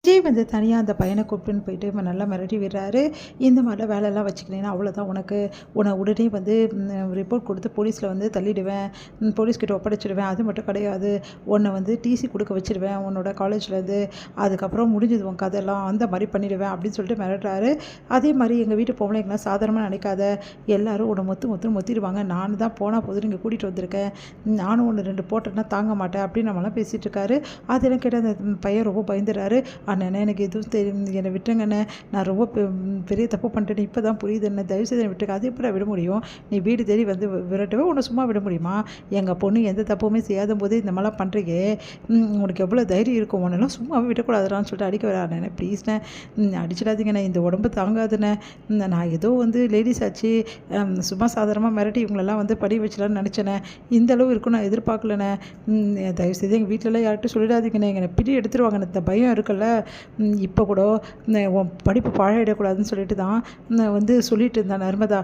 விஜய் வந்து தனியாக அந்த பையனை கூப்பிட்டுன்னு போயிட்டு இவன் நல்லா மிரட்டி விடுறாரு. இந்த மாதிரிலாம் வேலையெல்லாம் வச்சுக்கினேன்னா அவ்வளோதான் உன்னை உடனே வந்து ரிப்போர்ட் கொடுத்து போலீஸில் வந்து தள்ளிடுவேன், போலீஸ்கிட்ட ஒப்படைச்சிடுவேன். அது மட்டும் கிடையாது, உன்னை வந்து டிசி கொடுக்க வச்சிடுவேன் உன்னோட காலேஜ்லேருந்து, அதுக்கப்புறம் முடிஞ்சது உன் கதையெல்லாம், அந்த மாதிரி பண்ணிடுவேன் அப்படின்னு சொல்லிட்டு மிரட்டுறாரு. அதே மாதிரி எங்கள் வீட்டு பொம்பளைங்களாம் சாதாரணமாக நினைக்காத, எல்லாரும் உன்னை மொத்திடுவாங்க. நான் தான் போனால் போது இங்கே கூட்டிகிட்டு வந்திருக்கேன், நானும் ஒன்று 2 போட்டேன்னா தாங்க மாட்டேன் அப்படின்னு நம்மளாம் பேசிகிட்டு இருக்காரு. அதெல்லாம் கேட்ட அந்த பையன் ரொம்ப பயந்துடுறாரு. அண்ணே எனக்கு எதுவும் தெரியும், என்னை விட்டுங்கண்ணே, நான் ரொம்ப பெரிய தப்பு பண்ணிட்டேன், இப்போ தான் புரியுது என்ன, தயவுசெய்து என்னை விட்டுங்க. அது எப்படி விட முடியும், நீ வீடு தேடி வந்து விரட்டவே உன்னை சும்மா விட முடியுமா, எங்கள் பொண்ணு எந்த தப்புமே செய்யாத போது இந்த மாதிரிலாம் பண்ணுறீங்க, உனக்கு எவ்வளோ தைரியம் இருக்கும், உன்னெல்லாம் சும்மாவே விடக்கூடாதுறான்னு சொல்லிட்டு அடிக்க வராண்ணே. ப்ளீஸ்ண்ணே அடிச்சிடாதீங்கண்ணே, இந்த உடம்பு தாங்காதுண்ணே, நான் ஏதோ வந்து லேடிஸ் ஆச்சு சும்மா சாதாரணமாக மிரட்டி இவங்களெல்லாம் வந்து படி வச்சலான்னு நினச்சேனே, இந்த அளவு இருக்கும் நான் எதிர்பார்க்கலண்ணே, தயவுசெய்து எங்கள் வீட்டிலலாம் யார்கிட்டும் சொல்லிடாதீங்கண்ணே, எங்களை பிடி எடுத்துருவாங்க, இந்த பயம் இருக்குல்ல, இப்போ கூட உன் படிப்பு பாழாயிடக்கூடாதுன்னு சொல்லிட்டு தான் வந்து சொல்லிட்டு இருந்தான் நர்மதா.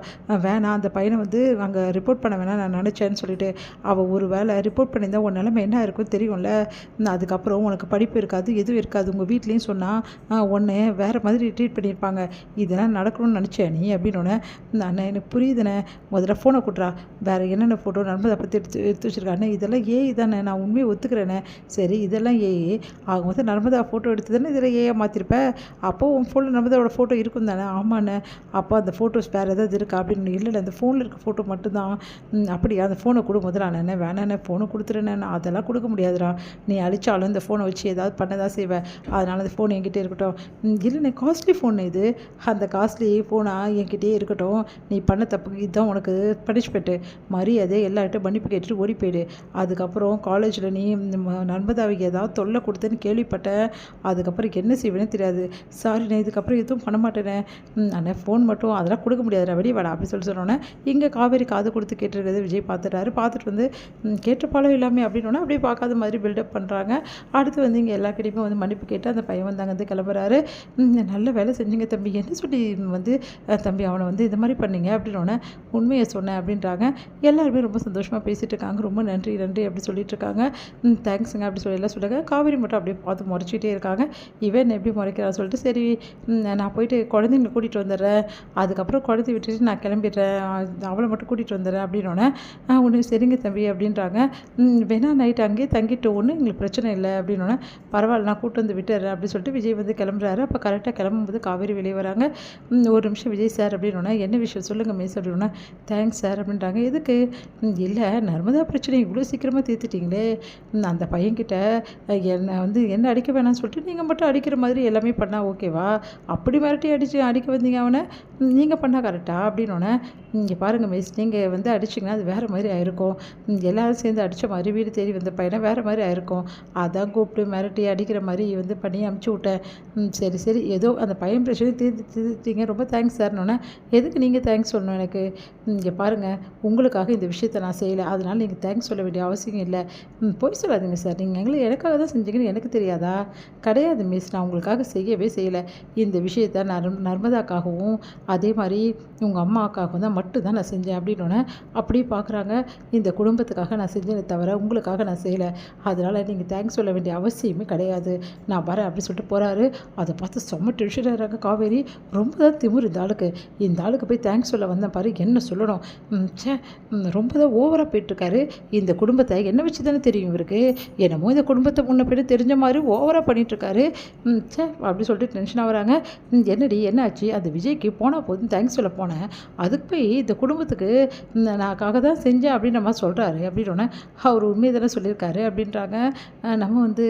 வேணாம், அந்த பையனை வந்து அங்கே ரிப்போர்ட் பண்ண வேணாம் நான் நினச்சேன்னு சொல்லிட்டு, அவள் ஒரு வேளை ரிப்போர்ட் பண்ணியிருந்தா உன் நிலைமை என்ன இருக்கும் தெரியும்ல, அதுக்கப்புறம் உனக்கு படிப்பு இருக்காது, எதுவும் இருக்காது, உங்கள் வீட்லேயும் சொன்னால் உன்னை வேறு மாதிரி ட்ரீட் பண்ணியிருப்பாங்க, இதெல்லாம் நடக்கணும்னு நினச்சேன் நீ அப்படின்னு. அண்ணே எனக்கு புரியுதுண்ணே, முதல்ல ஃபோனை கொடுறா, வேறு என்னென்ன ஃபோட்டோ நர்மதா பற்றி எடுத்து வச்சுருக்காண்ணே, இதெல்லாம் ஏஐ தானே, நான் உண்மையை ஒத்துக்கிறேனே, சரி இதெல்லாம் ஏஐ, ஆக மொத்தம் நர்மதா ஃபோட்டோ எடுத்து தானே இதில் ஏஐ மாற்றிருப்பேன், அப்போது உன் ஃபோனில் நர்மதாவோட ஃபோட்டோ இருக்கும் தானே, ஆமாண்ணே, அப்போ அந்த ஃபோட்டோஸ் வேறு ஏதாவது இருக்கா அப்படின்னு. இல்லை அந்த ஃபோனில் இருக்க ஃபோட்டோ மட்டும்தான். அப்படியா, அந்த ஃபோனை கொடு முதல்ல. அண்ணே வேணாண்ணே, ஃபோனை கொடுத்துருண்ணே, அதெல்லாம் கொடுக்க முடியாதுடா, நீ அழிச்சாலும் இந்த ஃபோனை வச்சு ஏதாவது பண்ணதான் செய்வேன், அதனால் அந்த ஃபோன் என்கிட்டே இருக்கட்டும். இல்லைண்ணே காஸ்ட்லி ஃபோன் இது, அந்த காஸ்ட்லி ஃபோனாக என்கிட்டே இருக்கட்டும், நீ பண்ண தப்புக்கு இதுதான் உனக்கு பனிஷ்மெண்ட்டு, மரியாதை எல்லார்கிட்டும் மன்னிப்பு கேட்டுட்டு ஓடி போயிடு, அதுக்கப்புறம் காலேஜில் நீ நர்மதாவுக்கு ஏதாவது தொல்லை கொடுத்தேன்னு கேள்விப்பட்டேன், அதுக்கப்புறம் என்ன செய்வேனே தெரியாது, சாரிண்ணே இதுக்கப்புறம் எதுவும் பண்ண மாட்டேனே, அண்ணே ஃபோன் மட்டும் அதெல்லாம் கொடுக்க முடியாது, வெளியே வாடா அப்படி சொன்னோன்னே, இங்கே காவேரி காது கொடுத்து கேட்டுருக்கிறது விஜய் பார்த்துட்டாரு. பார்த்துட்டு வந்து கேட்ட பழம் எல்லாமே அப்படின்னோன்னா அப்படியே பார்க்காத மாதிரி பில்டப் பண்ணுறாங்க. அடுத்து வந்து இங்கே எல்லாக்கிட்டையுமே வந்து மன்னிப்பு கேட்டு அந்த பையன் வந்து அங்கேருந்து கிளம்புறாரு. நல்ல வேலை செஞ்சீங்க தம்பி, என்ன சொல்லி வந்து தம்பி அவனை வந்து இது மாதிரி பண்ணீங்க அப்படின்னோடனே, உண்மையை சொன்னேன் அப்படின்றாங்க. எல்லாருமே ரொம்ப சந்தோஷமாக பேசிகிட்டு இருக்காங்க. ரொம்ப நன்றி நன்றி அப்படி சொல்லிட்டு இருக்காங்க. தேங்க்ஸுங்க அப்படி சொல்லி எல்லாம் சொல்லுங்க. காவேரி மட்டும் அப்படியே பார்த்து முறைச்சிட்டே இருக்காங்க. இவன் எப்படி முறைக்கிறான்னு சொல்லிட்டு, சரி நான் போயிட்டு குழந்தைங்களை கூட்டிகிட்டு வந்துடுறேன், அதுக்கப்புறம் குழந்தை விட்டுட்டு நான் கிளம்பிடுறேன், அவளை மட்டும் கூட்டிகிட்டு வந்துடுறேன் அப்படின்னோடனே, ஒன்று சரிங்க தம்பி அப்படின்றாங்க. வேணா நைட்டு அங்கேயே தங்கிட்டு ஒன்றும் எங்களுக்கு பிரச்சனை இல்லை அப்படின்னோடனே, பரவாயில்ல நான் கூப்பிட்டு வந்து விட்டுறேன் அப்படின்னு சொல்லிட்டு விஜய் வந்து கிளம்புறாரு. அப்போ கரெக்டாக கிளம்பும்போது காவேரி வெளியே வராங்க. ஒரு நிமிஷம் விஜய் சார் அப்படின்னோடனே, என்ன விஷயம் சொல்லுங்கள் மிஸ் அப்படின்னா, தேங்க்ஸ் சார் அப்படின்றாங்க. எதுக்கு, இல்லை நர்மதா பிரச்சனை இவ்வளோ சீக்கிரமாக தீர்த்துட்டிங்களே, அந்த பையன்கிட்ட என்ன அடிக்க வேணாம்னு சொல்லிட்டு நீங்கள் மட்டும் அடிக்கிற மாதிரி எல்லாமே பண்ணால் ஓகேவா, அப்படி மிரட்டி அடிக்க வந்தீங்க அவனை, நீங்கள் பண்ணால் கரெக்டாக அப்படின்னோடனே, இங்கே பாருங்கள் மிஸ், நீங்கள் வந்து அடிச்சிங்கன்னா அது வேறு மாதிரி ஆயிருக்கும், எல்லோரும் சேர்ந்து அடித்த மாதிரி வீடு தேடி வந்த பையனை வேறு மாதிரி ஆயிருக்கும், அதான் கூப்பிட்டு மிரட்டி அடிக்கிற மாதிரி வந்து பண்ணி அமுச்சு விட்டேன். சரி சரி ஏதோ அந்த பையன் பிரச்சனை தீர்த்துட்டீங்க, ரொம்ப தேங்க்ஸ் சார்னோன்னே, எதுக்கு நீங்கள் தேங்க்ஸ் சொல்லணும் எனக்கு, இங்கே பாருங்கள் உங்களுக்காக இந்த விஷயத்தை நான் செய்யலை, அதனால் நீங்கள் தேங்க்ஸ் சொல்ல வேண்டிய அவசியம் இல்லை, போய் சொல்லாதீங்க சார், நீங்கள் எனக்காக தான் செஞ்சீங்கன்னு எனக்கு தெரியாதா, கிடையாது மிஸ், நான் உங்களுக்காக செய்யவே செய்யலை, இந்த விஷயத்தை நர்மதாக்காகவும் அதே மாதிரி உங்கள் அம்மாவுக்காகவும் தான் மட்டும்தான் நான் செஞ்சேன் அப்படின்னோடனே, அப்படியே பார்க்குறாங்க, இந்த குடும்பத்துக்காக நான் செஞ்சேனே தவிர உங்களுக்காக நான் செய்யலை, அதனால் நீங்கள் தேங்க்ஸ் சொல்ல வேண்டிய அவசியமே கிடையாது, நான் வரேன் அப்படி சொல்லிட்டு போகிறாரு. அதை பார்த்து செம்ம டென்ஷன் ஆகிறாங்க காவேரி. ரொம்ப தான் திமிரு இந்த ஆளுக்கு போய் தேங்க்ஸ் சொல்ல வந்தேன் பாரு, என்ன சொல்லணும், ரொம்ப தான் ஓவராக போயிட்டுருக்காரு, இந்த குடும்பத்தை என்ன வச்சு தானே தெரியும் இவருக்கு, என்னமோ இந்த குடும்பத்தை முன்ன பின்ன தெரிஞ்ச மாதிரி ஓவராக பண்ணிகிட்ருக்காரு, அப்படி சொல்லிட்டு டென்ஷன் ஆகிறாங்க. என்னடி என்னாச்சு, அந்த விஜய்க்கு போனால் போதும் தேங்க்ஸ் சொல்ல போனேன், அதுக்கு போய் இந்த குடும்பத்துக்கு நான்காக தான் செஞ்சேன் அப்படின்னு நம்ம சொல்கிறாரு அப்படின்னோடனே, அவர் உண்மையை தானே சொல்லியிருக்காரு அப்படின்றாங்க. நம்ம வந்து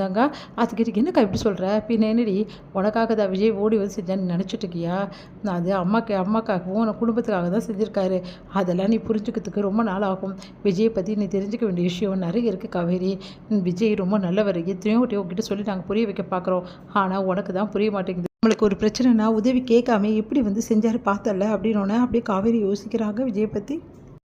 கங்கா அதுக்கிட்ட என்னக்கா இப்படி சொல்கிற, பின்ன என்னடி உனக்காக தான் விஜய் ஓடி வந்து செஞ்சான்னு நினச்சிட்டு இருக்கியா, அது அம்மாக்காகவும் குடும்பத்துக்காக தான் செஞ்சுருக்காரு, அதெல்லாம் நீ புரிஞ்சுக்கிறதுக்கு ரொம்ப நாள் ஆகும், விஜயை பற்றி நீ தெரிஞ்சுக்க வேண்டிய விஷயம் நிறைய இருக்குது காவேரி, விஜய் ரொம்ப நல்லவர், எத்தனையோ உங்ககிட்ட சொல்லி நாங்கள் புரிய வைக்க பார்க்குறோம், ஆனால் உனக்கு தான் புரிய மாட்டேங்குது, நம்மளுக்கு ஒரு பிரச்சனைனா உதவி கேட்காம எப்படி வந்து செஞ்சார் பார்த்தல அப்படின்னோடனே அப்படியே காவேரி யோசிக்கிறாங்க விஜயை பற்றி.